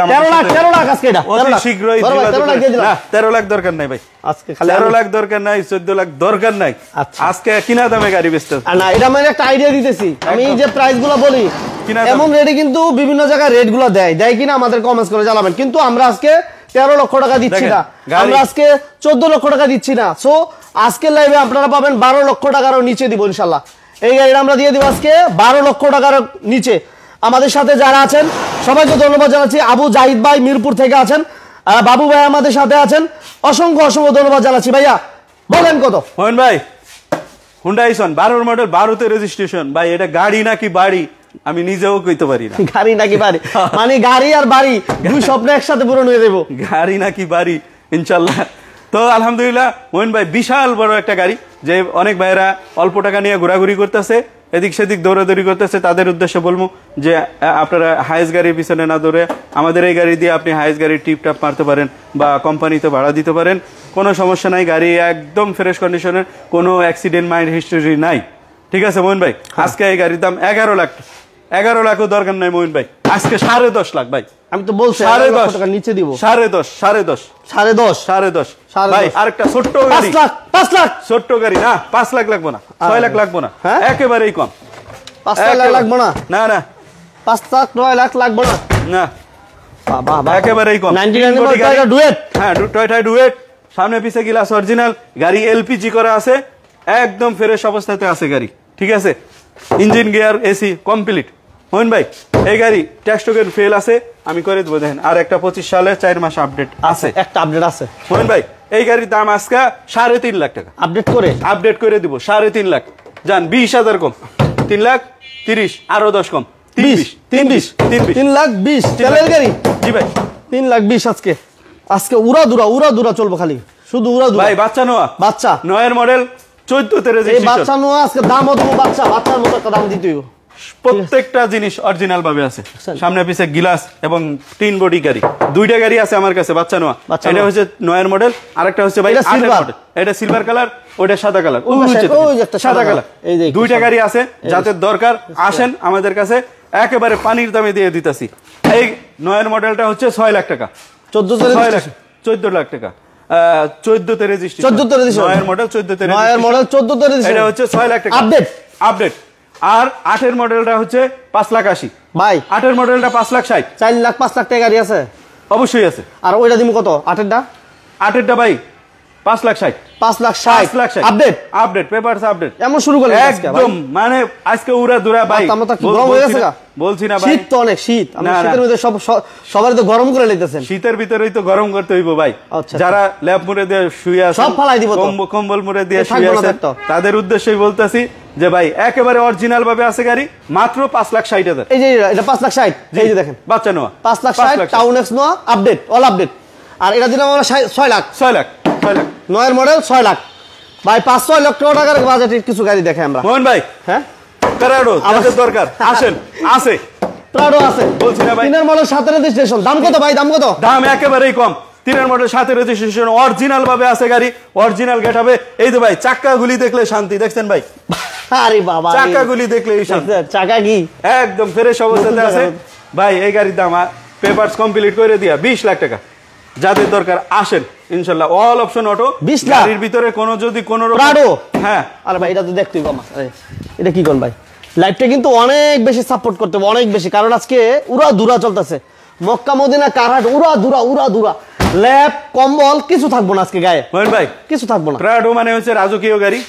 13 লাখ আজকে এটা শীঘ্রই 13 লাখ দরকার নাই ভাই, আজকে খালি 13 লাখ দরকার নাই, 14 লাখ দরকার নাই, আজকে কিনা দামে গাড়ি বেচতে। না এটা আমি একটা আইডিয়া দিতেছি, আমি যে প্রাইসগুলো বলি এমন রেটে কিন্তু বিভিন্ন জায়গায় রেটগুলো দেয় কিনা আমাদের কমেন্টস করে জানাবেন। কিন্তু আমরা আজকে 13 লক্ষ টাকা দিচ্ছি না, আমরা আজকে 14 লক্ষ টাকা দিচ্ছি না। সো আজকের লাইভে আপনারা পাবেন 12 লক্ষ টাকারও নিচে দিব ইনশাল্লাহ। এই গাড়িটা আমরা দিয়ে দিব আজকে 12 লক্ষ টাকার নিচে। আমাদের সাথে যারা আছেন সবাইকে ধন্যবাদ জানাচ্ছি। আবু জাহিদ ভাই মিরপুর থেকে আছেন, বাবু ভাই আমাদের সাথে আছেন, অসংখ্য ধন্যবাদ জানাচ্ছি। ভাইয়া বলেন কত? মোহন ভাই হুন্ডাই সন 12 মডেল 12তে রেজিস্ট্রেশন ভাই, এটা গাড়ি নাকি বাড়ি আমি নিজেও কইতে পারি না। গাড়ি নাকি বাড়ি মানে গাড়ি আর বাড়ি দুই স্বপ্ন একসাথে পূরণ হয়ে দেবো, গাড়ি নাকি বাড়ি ইনশাল্লাহ। তো আলহামদুলিল্লাহ মোহন ভাই বিশাল বড় একটা গাড়ি, যে অনেক ভাইরা অল্প টাকা নিয়ে ঘোরাঘুরি করতেছে, এদিক সেদিক দৌড়াদৌড়ি করতেছে, তাদের উদ্দেশ্যে বলবো যে আপনারা হাইস গাড়ির পিছনে না দৌড়ে আমাদের এই গাড়ি দিয়ে আপনি হাইস গাড়ির টিপ টাপ মারতে পারেন বা কোম্পানিতে ভাড়া দিতে পারেন, কোনো সমস্যা নাই। গাড়ি একদম ফ্রেশ কন্ডিশনের, কোনো অ্যাক্সিডেন্ট মাইন্ড হিস্টরি নাই। ঠিক আছে মোহন ভাই, আজকে এই গাড়ির দাম 11 লাখ। 11 লাখও দরকার নাই মোহন ভাই, আজকে 10.5 লাখ ভাই। আমি তো বলছি 10.5 টাকা নিচে দিব। 10.5 ভাই। আরেকটা ছোট্ট গাড়ি 5 লাখ ছোট্ট গাড়ি না, 5 লাখ লাগবো না, 6 লাখ লাগবো না, একেবারেই কম। 5 লাখ লাগবো না, না না 5 লাখ 9 লাখ লাগবো না, না বাবা একেবারেই কম। 99 ডুয়েট, হ্যাঁ টয়টা ডুয়েট, সামনে পিছে গ্লাস অরিজিনাল, গাড়ি এলপিজি করা আছে, একদম ফ্রেশ অবস্থাতে আছে গাড়ি। ঠিক আছে, ইঞ্জিন গিয়ার এসি কমপ্লিট। মোহন ভাই এই গাড়ি ট্যাক্স টোকেন ফেল আছে, আমি করে দেবো। দেখেন আর একটা 25 সালে 4 মাস আপডেট আছে, একটা আপডেট আছে। মোহন ভাই এই গাড়ির দাম আজকে 3.5 লাখ টাকা, আপডেট করে দিব 3.5 লাখ। যান 20,000 কম, 3 লাখ 30, আরো 10 কম, 3 লাখ 20 তেলের গাড়ি। জি ভাই 3 লাখ 20 আজকে উড়া দুরা চলবো, খালি শুধু উড়া দুরা। ভাই বাচ্চা বাচ্চা 9 মডেল 14তে রেজিস্ট্রেশন, বাচ্চা নোয়া আজকে দাম হতো, বাচ্চার মতো একটা দাম দিতে হইব। প্রত্যেকটা জিনিস অরিজিনাল ভাবে আছে, সামনে পিছে গ্লাস এবং টিন বডি গাড়ি, দুইটা গাড়ি আছে আমার কাছে বাচ্চা নোয়া। এটা হচ্ছে 9 মডেল, আরেকটা হচ্ছে ভাই 8 মডেল, এটা সিলভার কালার, ওইটা সাদা কালার, সাদা কালার, দুইটা গাড়ি আছে। যাদের দরকার আসেন আমাদের কাছে, একেবারে পানির দামে দিয়ে দিতেছি। এই 9 মডেলটা হচ্ছে 6 লাখ টাকা, 14 লাখ টাকা, 14তে রেজিস্ট্রেশন, 9 মডেল 14তে রেজিস্ট্রেশন, এটা হচ্ছে 6 লাখ টাকা আপডেট। আর 8 মডেলটা হচ্ছে 5 লাখ 80 ভাই, 8 মডেলটা 5 লাখ 60, 4 লাখ 5 লাখ টাকা গাড়ি আছে, অবশ্যই আছে। আর ওইটা দিমু কত? 8এরটা ভাই 5 lakh 60, 5 lakh 60 update papers update, এমন শুরু করলেন একদম মানে আজকে উড়া দুরা ভাই, আমরা তো গরম হয়ে গেছে, বলছি না ভাই, শীত তো অনেক শীত, আমরা শীতের মধ্যে সবার তো গরম করে লইতেছেন, শীতের ভিতরেই তো গরম করতে হইব ভাই। যারা ল্যাপ মুড়ে দিয়ে শুয়ে আছে, সব ফালাই দিব, কম্বল মুড়ে দিয়ে শুয়ে আছে, তাদের উদ্দেশ্যেই বলতাছি যে ভাই একেবারে অরিজিনাল ভাবে আছে গাড়ি, মাত্র 5 লাখ 60,000। এই যে এটা 5 লাখ 60, এই যে দেখেন বাচ্চা Noah 5 lakh 60, Town Ace Noah update, all update. আর এটা দিলাম আমরা 6 লাখ 9 মডেল 6 লাখ ভাই, 5-6 লক্ষ টাকার বাজেটের কিছু গাড়ি দেখে আমরা। মোহন ভাই হ্যাঁ প্রাডো আমাদের দরকার, আসেন প্রাডো আছে, বলছি না ভাই 3 মডেল 17 রেজিস্ট্রেশন, দাম কত ভাই? দাম কত? দাম একেবারেই কম, 3 মডেল 7 রেজিস্ট্রেশন অরিজিনাল ভাবে আছে গাড়ি, অরিজিনাল গেট হবে। এই তো ভাই চাকাগুলি দেখলে শান্তি, দেখছেন ভাই? আরে বাবা, চাকাগুলি দেখলে শান্তি। চাকা কি একদম ফ্রেশ অবস্থাতে আছে ভাই। এই গাড়ির দাম পেপারস কমপ্লিট করে দিয়া 20 লাখ টাকা। যাদের দরকার আসেন ইনশাআল্লাহ। অল অপশন অটো 20 লাখ এর ভিতরে কোনো যদি কোনো প্রাডো। হ্যাঁ আরে ভাই এটা তো দেখতেই কম। এটা কি কোন ভাই, লাইভটা কিন্তু অনেক বেশি সাপোর্ট করতে হবে, অনেক বেশি, কারণ আজকে উড়া দুরা চলতেছে। মক্কা মদিনা কারহাট উড়া দুরা ল্যাপ কম্বল কিছু থাকবো না আজকে গায়ে। মোহন ভাই কিছু থাকবো না। প্রাডো মানে হচ্ছে রাজকীয় গাড়ি।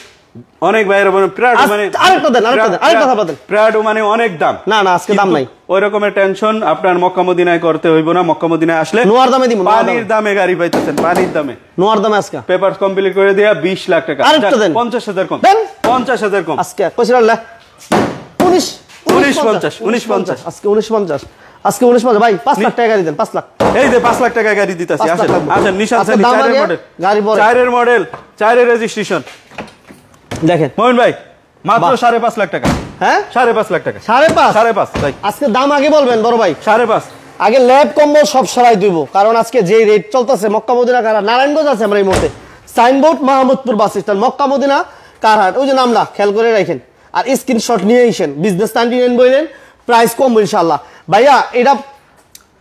অনেক ভাইয়ের বলেন প্রাডো মানে আরেকটা দেন, আরেকটা কথা বলেন। প্রাডো মানে অনেক দাম। না আজকে দাম নাই। ওই রকমের টেনশন আপনার মক্কা মদিনায় করতে হইব না। মক্কা মদিনায় আসলে নোয়ার দামে দিব, পানির দামে গাড়ি পাইতেছেন, পানির দামে। নোয়ার দামে আজকে পেপারস কমপ্লিট করে দেয়া 20 লাখ টাকা। আরেকটা দেন, 50,000 কম, দেন 50,000 কম আজকে। কইছিলাম না 1950 আজকে 1950 আজকে 1950 ভাই 5 লাখ টাকা গাড়ি দেন, 5 লাখ। এই যে 5 লাখ টাকা গাড়ি দিতাছি। আসেন আসেন নিশান সানি 4 এর মডেল, গাড়ি পরে 4 এর মডেল, 4 এর রেজিস্ট্রেশন। দেখেন মোহন ভাই মাত্র 5.5 লাখ টাকা। হ্যাঁ 5.5 লাখ টাকা। 5.5 ভাই আজকে দাম আগে বলবেন বড় ভাই। 5.5 আগে ল্যাব কম্বল সব সরাই দিব, কারণ আজকে যে রেট চলতেছে মক্কা মদিনা কারহাট। নারায়ণগঞ্জ আছে আমরা এই মুহূর্তে, signboard Mahmudpur bus stand, Mecca Medina কারহাট, ওই যে নামটা খেয়াল করে রাখেন। আর স্ক্রিনশট নিয়ে আসেন, বিজনেস 99 বললেন, প্রাইস কম ইনশাআল্লাহ। ভাইয়া এটা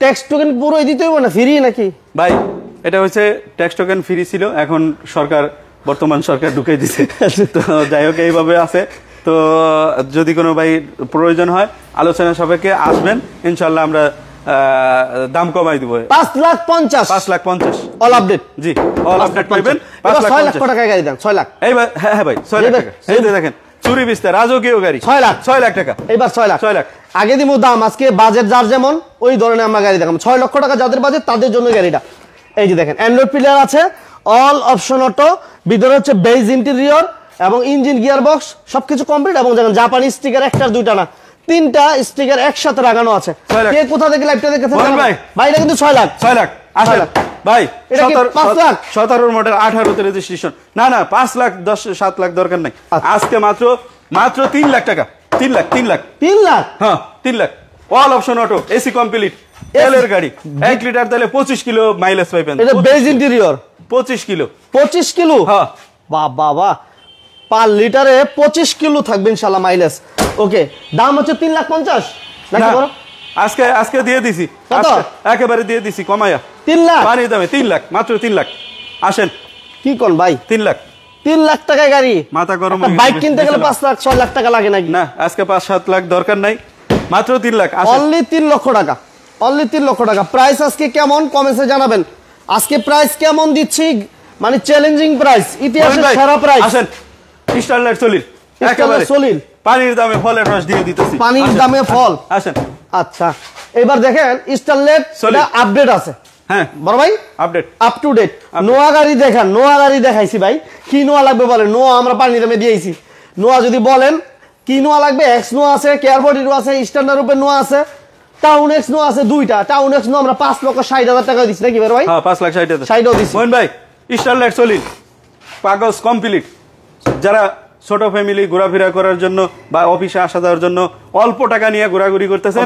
ট্যাক্স টোকেন পুরোই দিতে হইব না ফ্রি নাকি? ভাই এটা হচ্ছে ট্যাক্স টোকেন ফ্রি ছিল, এখন সরকার বর্তমান সরকার ঢুকে দিছে। তো যাই হোক এইভাবে আছে। তো যদি কোনো ভাই প্রয়োজন হয় আলোচনা সাপেক্ষে আসবেন ইনশাআল্লাহ, আমরা দাম কমাই দিব। 5,50,000 অল আপডেট। জি অল আপডেট পাবেন। 6 লাখ টাকা গাড়ি দেন, 6 লাখ। এইবার হ্যাঁ ভাই 6 লাখ টাকা। এই যে দেখেন চুরি বিস্তার রাজকীয় গাড়ি 6 লাখ, 6 লাখ টাকা। এইবার 6 লাখ। 6 লাখ আগে দিব দাম, আজকে বাজেট যার যেমন ওই ধরনের আমরা গাড়ি দেখাবো। 6 লক্ষ টাকা যাদের বাজেট তাদের জন্য গাড়িটা। এই যে দেখেন অ্যান্ড্রয়েড প্লেয়ার আছে, অল অপশন অটো, ভিতরে হচ্ছে বেজ ইন্টেরিয়র এবং ইঞ্জিন গিয়ার বক্স সবকিছু কমপ্লিট। এবং দেখেন জাপানি স্টিকার একটা দুইটা না 3টা স্টিকার একসাথে লাগানো আছে। কে কোথা থেকে লাইভটা দেখেছেন ভাই? ভাই এটা কিন্তু 6 লাখ। 6 লাখ আসেন ভাই। এটা কি 5 লাখ? 17 মডেল 18 তে রেজিস্ট্রেশন। না 5 লাখ 7 লাখ দরকার নাই। আজকে মাত্র 3 লাখ টাকা। 3 লাখ 3 লাখ 3 লাখ। হ্যাঁ 3 lakh. All option auto, AC complete, L এর গাড়ি, 1 লিটার তেলে 25 কিলো মাইলেজ পাবেন। এটা বেজ ইন্টেরিয়র 25 কিলো। 25 কিলো? হ্যাঁ বাহ পার লিটারে 25 কিলো থাকবে ইনশাআল্লাহ মাইলেজ। ওকে, দাম হচ্ছে 3,50,000 নাকি বড়? আজকে দিয়ে দিছি, একেবারে দিয়ে দিছি কমায়া 3 লাখ। পানির দামে 3 লাখ, মাত্র 3 লাখ। আসেন কি কোন ভাই? 3 লাখ। 3 লাখ টাকায় গাড়ি, মাথা গরম। বাইক কিনতে গেলে 5 লাখ 6 লাখ টাকা লাগে নাকি? না আজকে 5-7 লাখ দরকার নাই, মাত্র 3 লাখ। অনলি 3 লক্ষ টাকা, অনলি 3 লক্ষ টাকা। প্রাইস আজকে কেমন কমেন্টে জানাবেন। আজকে প্রাইস কেমন দিচ্ছি, মানে চ্যালেঞ্জিং প্রাইস, ইতিহাসের সেরা প্রাইস। আসেন স্টারলাইট সলিড, একেবারে সলিড, পানির দামে ফলের রস দিয়ে দিতেছি। পানির দামে ফল। আসেন। আচ্ছা এবার দেখেন স্টারলাইট আপডেট আছে। হ্যাঁ বড় ভাই আপডেট, আপ টু ডেট। নোয়া গাড়ি দেখান, নোয়া গাড়ি দেখাইছি ভাই। কি নোয়া লাগবে বলেন? নোয়া আমরা পানির দামে দিয়েছি। নোয়া যদি বলেন কি নোয়া লাগবে, এক্স নোয়া আছে, কেয়ার 42 আছে, স্ট্যান্ডার্ড উপরে নোয়া আছে, টাউন এক্স নোয়া আছে দুইটা। টাউন এক্স নোয়া আমরা 5,60,000 টাকা দিচ্ছি নাকি ভাই? হ্যাঁ 5,60,000 60ও দিচ্ছি। মোহন ভাই স্টারলাইট সলিড কাগজ কমপ্লিট। যারা ছোট ফ্যামিলি ঘোরাফেরা করার জন্য বা অফিসে আসা যাওয়ার জন্য অল্প টাকা নিয়ে ঘোরাঘুরি করতেছেন,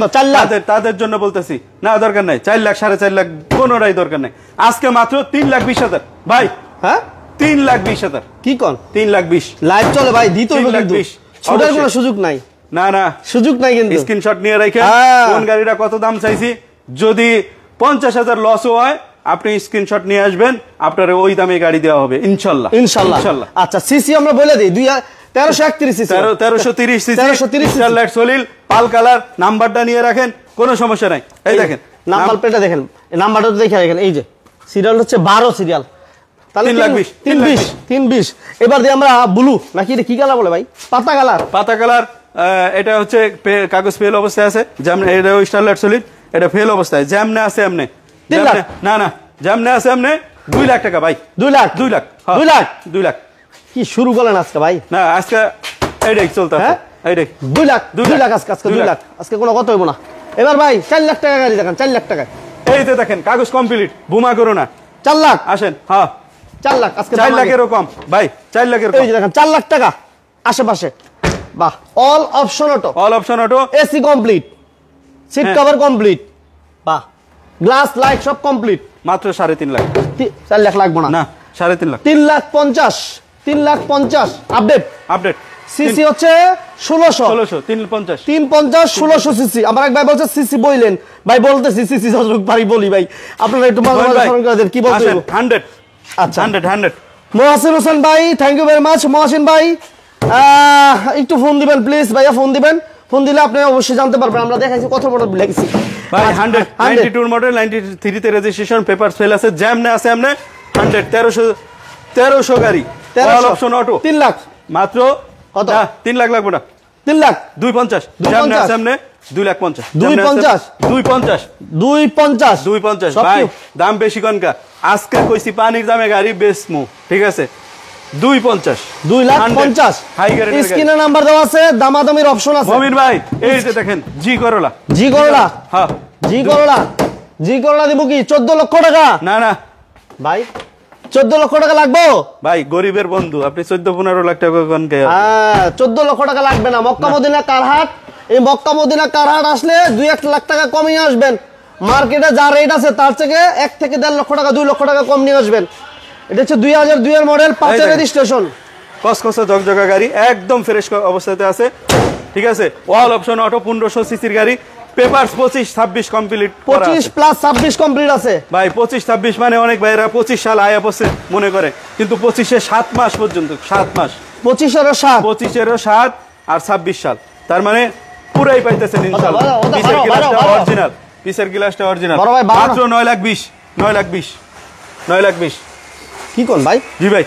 তাদের জন্য বলতেছি না দরকার নাই 4 লাখ 4.5 লাখ কোনোটাই দরকার নাই। আজকে মাত্র 3,20,000 ভাই। হ্যাঁ 3,20,000। কি কোন? 3,20,000 লাইভ চলে ভাই, দিতে হইব কিন্তু ছোটার কোনো সুযোগ নাই। না সুযোগ নাই কিন্তু। স্ক্রিনশট নিয়ে রাখেন কোন গাড়িটা কত দাম চাইছি। যদি 50,000 লসও হয় আপনি স্ক্রিনশট নিয়ে আসবেন, আপনার ওই দামে গাড়ি দেওয়া হবে ইনশাআল্লাহ। ইনশাআল্লাহ। আচ্ছা সিসি আমরা বলে দিই 1331 সিসি, 1330 সিসি, 1330 স্টারলাইট সলিড, পাল কালার। নাম্বারটা নিয়ে রাখেন, কোনো সমস্যা নাই। এই দেখেন নাম্বার প্লেটটা দেখেন, নাম্বারটা দেখে রাখেন। এই যে সিরিয়াল হচ্ছে 12 সিরিয়াল, তাহলে 3,20,000। এবার দিয়ে আমরা ব্লু নাকি এটা কি কালার বলে ভাই? পাতা কালার। এটা হচ্ছে কাগজ ফেল অবস্থায় আছে, যেমন এটা স্টারলাইট সলিড, এটা ফেল অবস্থায় যেমনে আছে এমনে। 3 লাখ। না যেমনে আছে এমনে 2 লাখ টাকা ভাই। 2 লাখ। কি শুরু করলেন আজকে ভাই? না আজকে এইটাই চলতে আছে। এইটাই 2 লাখ আজকে 2 লাখ। আজকে কোনো কথা হইব না। এবার ভাই 4 লাখ টাকা গাড়ি দেখান, 4 লাখ টাকা। এই যে দেখেন কাগজ কমপ্লিট, বুমা করো না। 4 লাখ। আসেন। হ্যাঁ 4 লাখ আজকে 4 লাখেরও কম ভাই, 4 লাখের কম। এই যে দেখেন 4 লাখ টাকা আশেপাশে। বাহ, all option auto, AC complete, seat cover complete, বাহ, গ্লাস লাইট সব কমপ্লিট। মাত্র 3.5 লাখ। 4 লাখ লাগবে না, না 3.5 লাখ, 3,50,000, 3,50,000 আপডেট। আপডেট সিসি হচ্ছে 1600, 350, 350, 1600 সিসি। আমার এক ভাই বলছে সিসি বইলেন, ভাই বলতেছি সিসি যতটুকু পারি বলি ভাই, আপনারা একটু মাঝে মাঝে স্মরণ করে দেন কি বলতে হবে। 100, আচ্ছা 100। মহসিন হোসেন ভাই, thank you very much. Mohsin ভাই একটু ফোন দিবেন প্লিজ, ভাইয়া ফোন দিবেন, ফোন দিলে আপনি অবশ্যই জানতে পারবেন আমরা দেখাইছি কত মডেল লিখেছি ভাই। 192 মডেল, 93 তে রেজিস্ট্রেশন, পেপার ফেল আছে, যেমনে আছে এমনে 100, 1300 গাড়ি, অল অপশন অটো, 3 লাখ মাত্র কত? 3 লাখ লাগবে না, 3 লাখ 250, যেমনে আছে এমনে 2,50,000, 250, 250, 250, 250 ভাই। দাম বেশি কনকা, আজকে কইছি পানির দামে গাড়ি বেচমু, ঠিক আছে? 250, 2,50,000 হাই গ্রেড। স্ক্রিনে নাম্বার দেওয়া আছে, দামাদামির অপশন আছে। মমিন ভাই এই যে দেখেন জি করলা, জি করলা, হ্যাঁ জি করলা, জি করলা দিব কি 14 লক্ষ টাকা? না না ভাই 14 লক্ষ টাকা লাগবে ভাই, গরিবের বন্ধু, আপনি 14-15 লাখ টাকা কনকে। হ্যাঁ 14 লক্ষ টাকা লাগবে না। মক্কা মদিনা কারহাট, এই মক্কা মদিনা কারহাট আসলে 2-1 লাখ টাকা কমিয়ে আসবেন। মার্কেটে যা রেট আছে তার থেকে 1 থেকে 1.5 লক্ষ টাকা, 2 লক্ষ টাকা কম নিয়ে আসবেন। এটা হচ্ছে 2002 এর মডেল, 5 এর রেজিস্ট্রেশন, কসকসা ঝকঝকা গাড়ি, একদম ফ্রেশ অবস্থাতে আছে, ঠিক আছে? অল অপশন অটো, 1500 সিসির গাড়ি, পেপারস 25-26 কমপ্লিট, 25 প্লাস 26 কমপ্লিট আছে ভাই। 25-26 মানে অনেক ভাইরা 25 সাল আয়া পড়ছে মনে করে, কিন্তু 25-এ 7 মাস পর্যন্ত, 7 মাস, 25 এর 7, 25-এরও 7 আর 26 সাল, তার মানে পুরাই পাইতেছেন ইনশাআল্লাহ। পিছের গ্লাসটা অরিজিনাল, পিছের গ্লাসটা অরিজিনাল, মাত্র 9,20,000, 9,20,000, 9,20,000। কি কোন ভাই? জি ভাই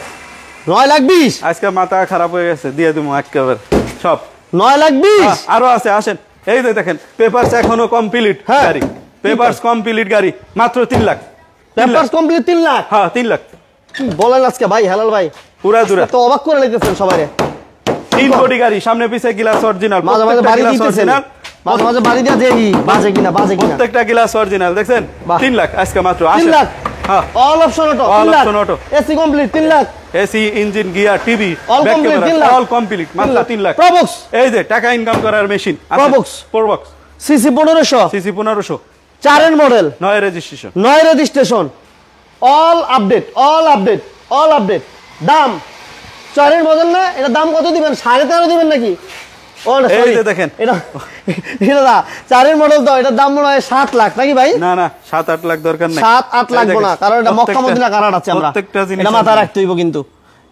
9,20,000, আজকে মাথা খারাপ হয়ে গেছে, দিয়ে দিমু একেবারে সব। 9,20,000 আরো আছে, আসেন। এই যে দেখেন পেপারস এখনো কমপ্লিট গাড়ি, পেপারস কমপ্লিট গাড়ি, মাত্র 3 লাখ। Papers complete 3 lakh? হ্যাঁ 3 লাখ। কি বলেন আজকে ভাই, হেলাল ভাই পুরা দুরা তো অবাক করে নিতেছেন সবাই রে। 3 কোটি গাড়ি, সামনে পিছে গ্লাস অরিজিনাল, মাঝে মাঝে বাড়ি দিতেছেন, মাঝে মাঝে বাড়ি দিয়া দেই বাজে কিনা, বাজে কিনা, প্রত্যেকটা গ্লাস অরিজিনাল, দেখছেন? 3 লাখ আজকে মাত্র। 3 লাখ, হ্যাঁ all option auto, all 3 lakh, option auto, AC complete 3 lakh, AC, engine, gear, TV, all back complete 3 lakh, camera, all complete, মাত্র 3 লাখ। প্রবক্স, এই যে টাকা ইনকাম করার মেশিন, প্রবক্স, সিসি 1500, সিসি 1500, 4 এর model, 9 registration, 9 registration, all update, all update, all update. দাম 4 এর model না, এটা দাম কত দিবেন? 13.5 দিবেন নাকি? ও না এই যে দেখেন এটা, এটা না 4 এর মডেল তো, এটার দাম মনে হয় 7 লাখ নাকি ভাই? না না 7-8 লাখ দরকার নাই, 7-8 লাগবে না, কারণ এটা মক্কা মদিনা কারহাট আছে। আমরা এটা মাথায় রাখতে হইব কিন্তু।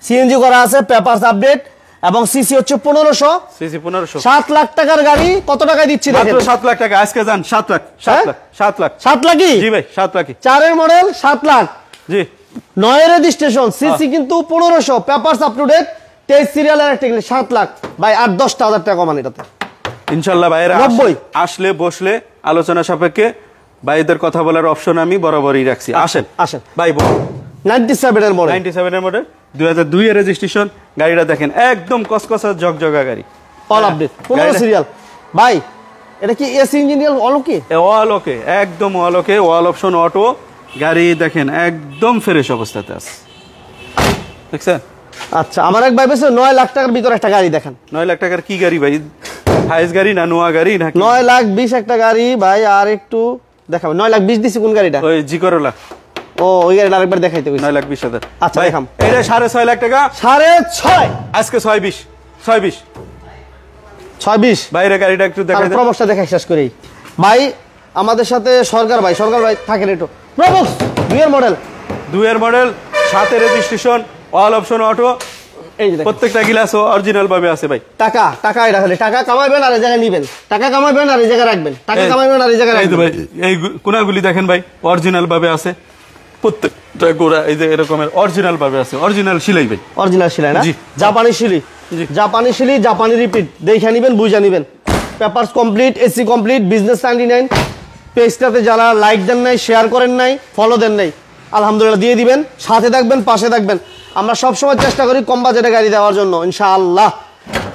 সিএনজি করা আছে, পেপারস আপডেট, এবং সিসি হচ্ছে 1500, সিসি 1500, 7 লাখ টাকার গাড়ি কত টাকায় দিচ্ছি দেখেন? মাত্র 7 লাখ টাকা আজকে যান। 7 লাখ, 7 লাখ, 7 লাখ, 7 লাখই? জি ভাই 7 লাখই। 4 এর মডেল 7 লাখ, জি 9 রেজিস্ট্রেশন, সিসি কিন্তু 1500, পেপারস আপ টু ডেট, 23 সিরিয়ালের একটা 7 লাখ ভাই, 8-10 হাজার টাকা কমান এটাতে ইনশাআল্লাহ। ভাইরা 90 আসলে বসলে আলোচনা সাপেক্ষে ভাইদের কথা বলার অপশন আমি বরাবরই রাখছি। আসেন আসেন ভাই, 97 এর মডেল, 97 এর মডেল, 2002 এর রেজিস্ট্রেশন, গাড়িটা দেখেন একদম কসকসা ঝকঝকা গাড়ি, অল আপডেট, 15 সিরিয়াল ভাই। এটা কি এসি ইঞ্জিনিয়ার অলকি? অল ওকে, একদম অল ওকে, অল অপশন অটো গাড়ি, দেখেন একদম ফ্রেশ অবস্থাতে আছে, দেখছেন? আচ্ছা, আমার এক ভাই বলছে 9 লাখ টাকার ভিতরে একটা গাড়ি দেখেন। 9 লাখ টাকার কি গাড়ি ভাই? হাইস গাড়ি না নোয়া গাড়ি না? 9,20,000 একটা গাড়ি ভাই, আর একটু দেখাবো। 9,20,000 দিছি কোন গাড়িটা? ওই জি করলা। ও ওই গাড়িটা আরেকবার দেখাইতে কইছি। 9,20,000। আচ্ছা দেখাম। এটা 6.5 লাখ টাকা, 6.5 আজকে 6.20, 6.20, 6.20 বাইরে গাড়িটা একটু দেখাই দেন। প্রবক্সটা দেখাই শেষ করি ভাই। আমাদের সাথে সরকার ভাই, সরকার ভাই থাকেন একটু। প্রবক্স 2 এর মডেল, 2 এর মডেল, 7 এর রেজিস্ট্রেশন, অল অপশন অটো, এই যে দেখেন প্রত্যেকটা গ্লাস অরিজিনাল ভাবে আছে ভাই। টাকা টাকা এটা খালি টাকা কামাইবেন আর এই জায়গায় নিবেন, টাকা কামাইবেন আর এই জায়গায় রাখবেন, টাকা কামাইবেন আর এই জায়গায় এই তো রাখবেন ভাই, এই কোনাগুলি দেখেন ভাই অরিজিনাল ভাবে আছে, প্রত্যেকটা গোড়া এই যে এরকমের অরিজিনাল ভাবে আছে, অরিজিনাল সিলাই ভাই, অরিজিনাল সিলাই না? জি। জাপানি সিলি, জি। জাপানি সিলি, জাপানি রিপিট, দেখে নিবেন, বুঝে নিবেন। Papers complete, AC complete, business 99। পেজটাতে যারা লাইক দেন নাই, শেয়ার করেন নাই, ফলো দেন নাই, আলহামদুলিল্লাহ দিয়ে দিবেন, সাথে থাকবেন, পাশে থাকবেন। আমরা সবসময় চেষ্টা করি কম বাজেটে গাড়ি দেওয়ার জন্য ইনশাআল্লাহ।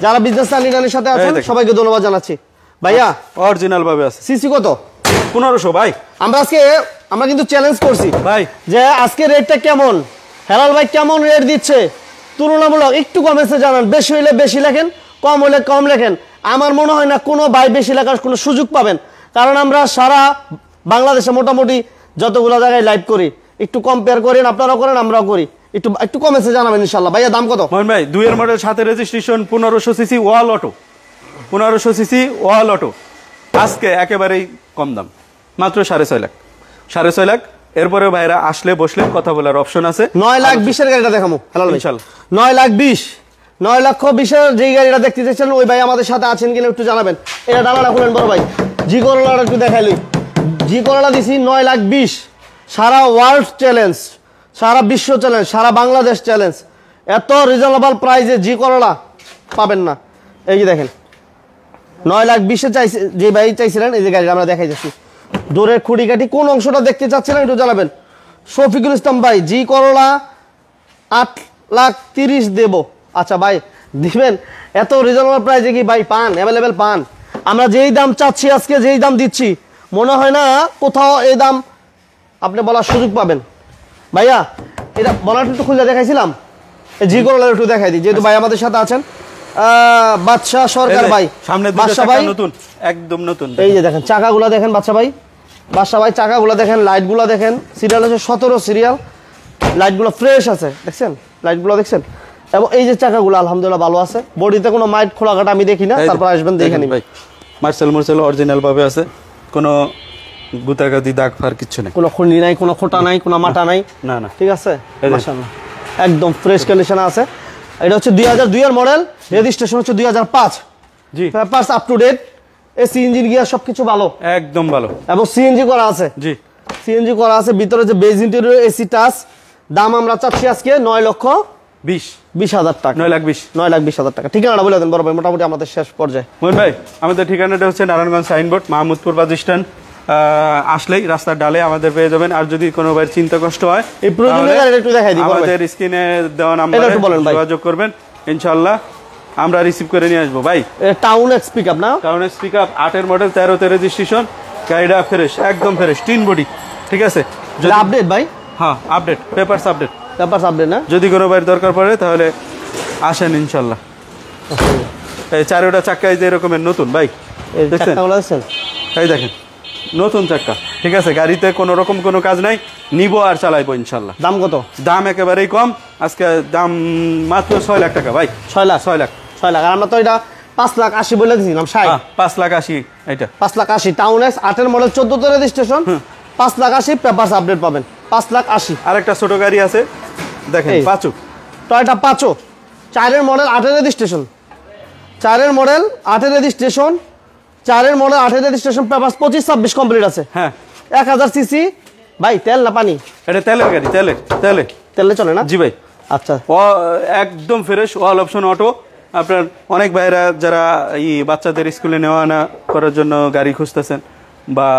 যারা বিজনেস 99 সাথে আছেন সবাইকে ধন্যবাদ জানাচ্ছি। ভাইয়া অরিজিনাল ভাবে আছে। সিসি কত? 1500 ভাই। আমরা কিন্তু চ্যালেঞ্জ করছি ভাই যে আজকে রেটটা কেমন, হেলাল ভাই কেমন রেট দিচ্ছে, তুলনামূলক একটু কমেছে জানান। বেশি হইলে বেশি লেখেন, কম হইলে কম লেখেন। আমার মনে হয় না কোনো ভাই বেশি লেখার কোনো সুযোগ পাবেন, কারণ আমরা সারা বাংলাদেশে মোটামুটি যতগুলো জায়গায় লাইভ করি, একটু কম্পেয়ার করেন, আপনারাও করেন আমরাও করি, একটু কমেছে জানাবেন ইনশাআল্লাহ। ভাইয়া দাম কত? মোহন ভাই 2 এর মডেল, 7 এর রেজিস্ট্রেশন, 1500 সিসি ওয়াল অটো, 1500 সিসি ওয়াল অটো, আজকে একেবারেই কম দাম, মাত্র 6.5 লাখ, 6.5 লাখ। এরপরে ভাইরা আসলে বসলে কথা বলার অপশন আছে। 9,20,000 এর গাড়িটা দেখাবো হেলাল ভাই ইনশাআল্লাহ। 9,20,000 যেই গাড়িটা দেখতে চাইছেন ওই ভাই আমাদের সাথে আছেন কিনা একটু জানাবেন। এটা ডালাটা খুলেন বড় ভাই, জি করোলাটা একটু দেখাইলি। জি করোলা দিছি 9,20,000, সারা ওয়ার্ল্ড চ্যালেঞ্জ, সারা বিশ্ব চ্যালেঞ্জ, সারা বাংলাদেশ চ্যালেঞ্জ। এত রিজনেবল প্রাইসে জি করোলা পাবেন না। এই যে দেখেন 9,20,000 চাইছে যে ভাই চাইছিলেন, এই যে গাড়িটা আমরা দেখাই যাচ্ছি। দূরের খুঁটিকাটি কোন অংশটা দেখতে চাচ্ছিলেন একটু জানাবেন। শফিকুল ইসলাম ভাই জি করোলা 8,30,000 দেব। আচ্ছা ভাই দিবেন? এত রিজনেবল প্রাইসে কি ভাই পান? অ্যাভেলেবেল পান? আমরা যেই দাম চাচ্ছি আজকে, যেই দাম দিচ্ছি, মনে হয় না কোথাও এই দাম আপনি বলার সুযোগ পাবেন। ভাইয়া এটা বলাটা একটু খুলে দেখাইছিলাম, জি করোলা একটু দেখাই দিই যেহেতু ভাই আমাদের সাথে আছেন। বাদশা সরকার ভাই, সামনে বাদশা ভাই নতুন, একদম নতুন। এই যে দেখেন চাকাগুলো দেখেন বাদশা ভাই, বাদশা ভাই চাকাগুলো দেখেন, লাইটগুলো দেখেন, সিরিয়াল হচ্ছে 17 সিরিয়াল, লাইটগুলো ফ্রেশ আছে, দেখছেন লাইটগুলো দেখছেন। এবং এই যে চাকাগুলো আলহামদুলিল্লাহ ভালো আছে, বডিতে কোনো মাইট খোলাঘাটা আমি দেখি না। তারপর আসবেন দেখে নিন ভাই, মার্সেল অরিজিনাল ভাবে আছে, কোনো গুতাগাতি দাগ ফার কিছু নেই, কোনো খুঁড়ি নাই, কোনো খোটা নাই, কোনো মাটা নাই, না না, ঠিক আছে মাশাআল্লাহ একদম ফ্রেশ কন্ডিশনে আছে। এটা হচ্ছে 2002 এর মডেল, রেজিস্ট্রেশন হচ্ছে 2005। জি papers up to date, AC engine gear সবকিছু ভালো, একদম ভালো। এবং সিএনজি করা আছে। জি সিএনজি করা আছে, ভিতরে যে বেজ ইন্টেরিয়র, এসি টাচ। দাম আমরা চাচ্ছি আজকে 9,20,000 টাকা। 9,20,000 টাকা। ঠিকানাটা বলে দেন বড় ভাই, মোটামুটি আমাদের শেষ পর্যায়ে। মোহন ভাই আমাদের ঠিকানাটা হচ্ছে Narayanganj signboard, Mahmudpur bus stand আসলেই রাস্তার ডালে আমাদের পেয়ে যাবেন। আর যদি কোনো ভাই চিন্তা কষ্ট হয়, এই প্রয়োজনীয় গাড়িটা একটু দেখাই দিই আমাদের স্ক্রিনে দেওয়া নাম্বারে যোগাযোগ করবেন, ইনশাআল্লাহ আমরা রিসিভ করে নিয়ে আসবো। ভাই টাউন এক্স পিকআপ না? টাউন এক্স পিকআপ 8 এর মডেল, 13 তে রেজিস্ট্রেশন, গাড়িটা ফ্রেশ, একদম ফ্রেশ, টিন বডি, ঠিক আছে। যদি আপডেট ভাই, হ্যাঁ আপডেট, পেপারস আপডেট, না? যদি কোনো ভাইয়ের দরকার পড়ে তাহলে আসেন ইনশাআল্লাহ। এই চারোটা চাক্কা এই যে এরকমের নতুন ভাই, দেখছেন? এই দেখেন নতুন চাক্কা, ঠিক আছে। গাড়িতে কোনো রকম কোনো কাজ নাই, নিব আর চালাইবো ইনশাআল্লাহ। দাম কত? দাম একেবারেই কম, আজকে দাম মাত্র 6 লাখ টাকা ভাই। 6 লাখ? 6 লাখ। আর আমরা তো এটা 5,80,000 বলে দিয়েছিলাম। 5,80,000 এটা 5,80,000। টাউন এক্স 8 এর মডেল, 14 তে রেজিস্ট্রেশন, 5,80,000 পেপারস আপডেট পাবেন। 5,80,000। আরেকটা ছোট গাড়ি আছে দেখেন, পাঁচু, টয়োটা পাঁচু, 4 এর মডেল, 8 এর রেজিস্ট্রেশন, 4 এর মডেল, 8 এর রেজিস্ট্রেশন, 4 এর মডেল, 8 এর রেজিস্ট্রেশন, পেপারস 25-26 কমপ্লিট আছে। হ্যাঁ 1000 সিসি। ভাই তেল না পানি? এটা তেলের গাড়ি, তেলে চলে না? জি ভাই। আচ্ছা, একদম ফ্রেশ, অল অপশন অটো। আপনার অনেক ভাইরা যারা এই বাচ্চাদের স্কুলে নেওয়া আনা করার জন্য গাড়ি খুঁজতেছেন বা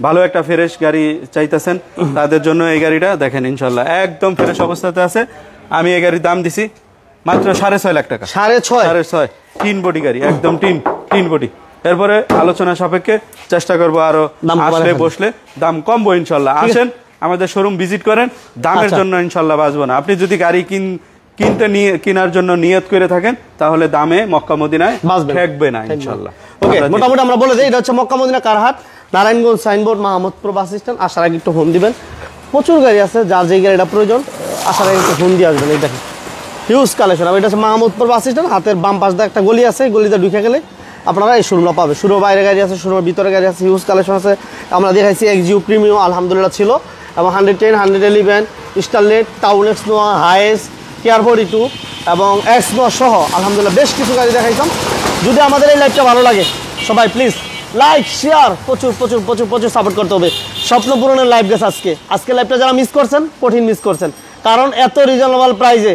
ভালো একটা ফ্রেশ গাড়ি চাইতেছেন, তাদের জন্য এই গাড়িটা দেখেন ইনশাআল্লাহ একদম ফ্রেশ অবস্থাতে আছে। আমি এই গাড়ির দাম দিছি মাত্র 6.5 লাখ টাকা। 6.5 তিন বডি গাড়ি, একদম তিন বডি। এরপরে আলোচনা সাপেক্ষে চেষ্টা করবো আরো আসলে বসলে দাম কমবো ইনশাআল্লাহ। আসেন আমাদের শোরুম ভিজিট করেন, দামের জন্য ইনশাআল্লাহ বাঁচবো না। আপনি যদি গাড়ি কেনার জন্য নিয়ত করে থাকেন তাহলে দামে মক্কা মদিনায় ঠেকবে না ইনশাআল্লাহ। ওকে, মোটামুটি আমরা বলে দিই এটা হচ্ছে মক্কা মদিনা কারহাট, Narayanganj signboard, Mahmudpur bus stand. আসার আগে একটু ফোন দিবেন, প্রচুর গাড়ি আছে, যার যেই গাড়িটা প্রয়োজন আসার আগে একটু ফোন দিয়ে আসবেন। এই দেখেন হিউজ কালেকশন। এটা হচ্ছে মাহমুদপুর বাস স্ট্যান্ড, হাতের বাম পাশ দিয়ে একটা গলি আছে, গলিতে ঢুকে গেলে আপনারা এই শোরুমটা পাবে। শোরুমের বাইরে গাড়ি আছে, শোরুমের ভিতরে গাড়ি আছে, হিউজ কালেকশন আছে। আমরা দেখাইছি এক্সিউ প্রিমিয়াম আলহামদুলিল্লাহ ছিল, এবং 110, 111, স্টারলেট, টাউন এক্স নোয়া, হাইস, কেয়ার 42 এবং এক্স নোয়া সহ আলহামদুলিল্লাহ বেশ কিছু গাড়ি দেখাইতাম। যদি আমাদের এই লাইভটা ভালো লাগে সবাই প্লিজ লাইক শেয়ার প্রচুর সাপোর্ট করতে হবে। স্বপ্ন পূরণের লাইভ গেছে আজকে লাইভটা যারা মিস করছেন, কঠিন মিস করছেন, কারণ এত রিজনেবল প্রাইসে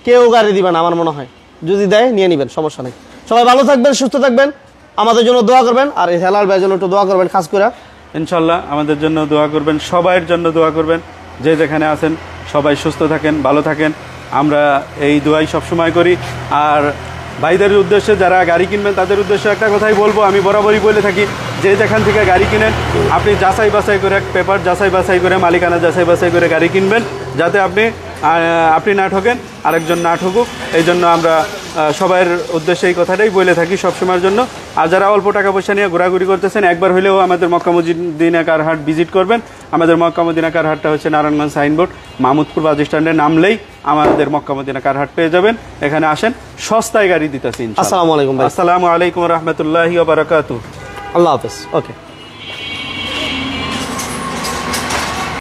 কেউ গাড়ি দিবেন আমার মনে হয়। যদি দেয় নিয়ে নেবেন, সমস্যা নেই। সবাই ভালো থাকবেন, সুস্থ থাকবেন, আমাদের জন্য দোয়া করবেন, আর এই হেলাল ভাইয়ের জন্য একটু দোয়া করবেন খাস করে ইনশাআল্লাহ। আমাদের জন্য দোয়া করবেন, সবাইয়ের জন্য দোয়া করবেন, যে যেখানে আছেন সবাই সুস্থ থাকেন, ভালো থাকেন, আমরা এই দোয়াই সবসময় করি। আর ভাইদের উদ্দেশ্যে যারা গাড়ি কিনবেন তাদের উদ্দেশ্যে একটা কথাই বলবো, আমি বরাবরই বলে থাকি, যে যেখান থেকে গাড়ি কিনেন আপনি যাচাই বাছাই করে, পেপার যাচাই বাছাই করে, মালিকানা যাচাই বাছাই করে গাড়ি কিনবেন, যাতে আপনি না ঠকেন, আরেকজন না ঠকুক। এই জন্য আমরা সবার উদ্দেশ্যে এই কথাটাই বলে থাকি সবসময়ের জন্য। আর যারা অল্প টাকা পয়সা নিয়ে ঘোরাঘুরি করতেছেন, একবার হলেও আমাদের মক্কা মদিনা কার হাট ভিজিট করবেন। আমাদের মক্কা মদিনা কার হাটটা হচ্ছে নারায়ণগঞ্জ সাইনবোর্ড, মাহমুদপুর বাস স্ট্যান্ডে নামলেই আমাদের মক্কা মদিনা কার হাট পেয়ে যাবেন। এখানে আসেন, সস্তায় গাড়ি দিতেছি। আসসালামু আলাইকুম ভাই। আসসালামু আলাইকুম রহমতুল্লাহি ওয়া বারাকাতুহু। আল্লাহ হাফেজ। ওকে।